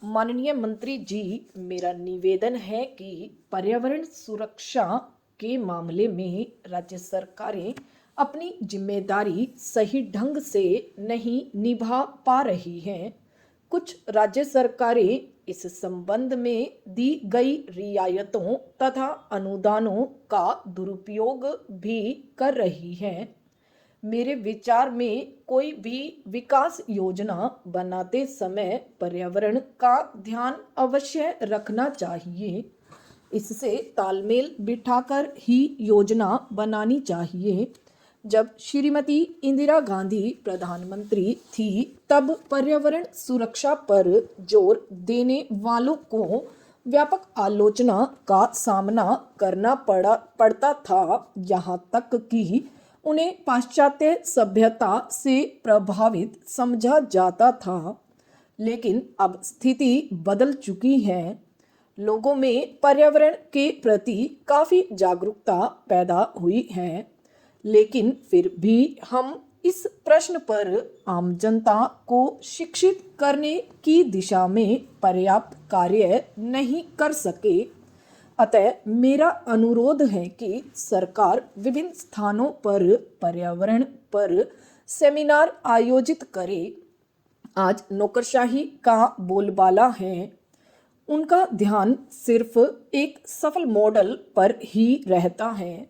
माननीय मंत्री जी, मेरा निवेदन है कि पर्यावरण सुरक्षा के मामले में राज्य सरकारें अपनी जिम्मेदारी सही ढंग से नहीं निभा पा रही हैं। कुछ राज्य सरकारें इस संबंध में दी गई रियायतों तथा अनुदानों का दुरुपयोग भी कर रही हैं। मेरे विचार में कोई भी विकास योजना बनाते समय पर्यावरण का ध्यान अवश्य रखना चाहिए। इससे तालमेल बिठाकर ही योजना बनानी चाहिए। जब श्रीमती इंदिरा गांधी प्रधानमंत्री थी, तब पर्यावरण सुरक्षा पर जोर देने वालों को व्यापक आलोचना का सामना करना पड़ता था। यहाँ तक कि उन्हें पाश्चात्य सभ्यता से प्रभावित समझा जाता था। लेकिन अब स्थिति बदल चुकी है। लोगों में पर्यावरण के प्रति काफ़ी जागरूकता पैदा हुई है, लेकिन फिर भी हम इस प्रश्न पर आम जनता को शिक्षित करने की दिशा में पर्याप्त कार्य नहीं कर सके। अतः मेरा अनुरोध है कि सरकार विभिन्न स्थानों पर पर्यावरण पर सेमिनार आयोजित करे। आज नौकरशाही का बोलबाला है। उनका ध्यान सिर्फ एक सफल मॉडल पर ही रहता है।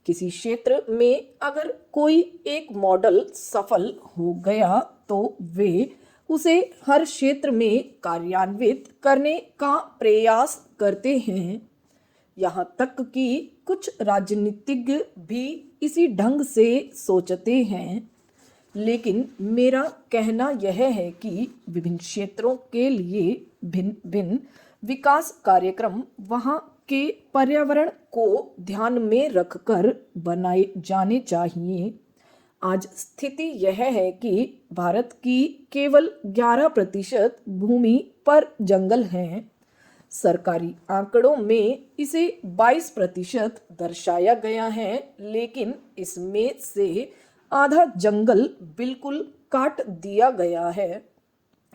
किसी क्षेत्र में अगर कोई एक मॉडल सफल हो गया तो वे उसे हर क्षेत्र में कार्यान्वित करने का प्रयास करते हैं। यहाँ तक कि कुछ राजनीतिज्ञ भी इसी ढंग से सोचते हैं। लेकिन मेरा कहना यह है कि विभिन्न क्षेत्रों के लिए भिन्न भिन्न विकास कार्यक्रम वहाँ के पर्यावरण को ध्यान में रखकर बनाए जाने चाहिए। आज स्थिति यह है कि भारत की केवल 11% भूमि पर जंगल हैं। सरकारी आंकड़ों में इसे 22% दर्शाया गया है, लेकिन इसमें से आधा जंगल बिल्कुल काट दिया गया है।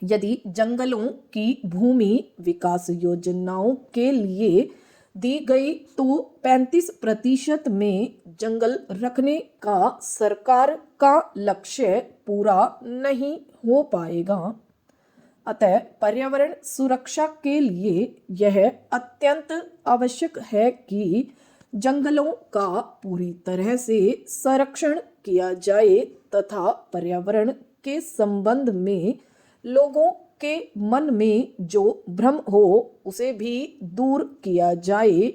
यदि जंगलों की भूमि विकास योजनाओं के लिए दी गई तो 35% में जंगल रखने का सरकार का लक्ष्य पूरा नहीं हो पाएगा। अतः पर्यावरण सुरक्षा के लिए यह अत्यंत आवश्यक है कि जंगलों का पूरी तरह से संरक्षण किया जाए तथा पर्यावरण के संबंध में लोगों के मन में जो भ्रम हो उसे भी दूर किया जाए।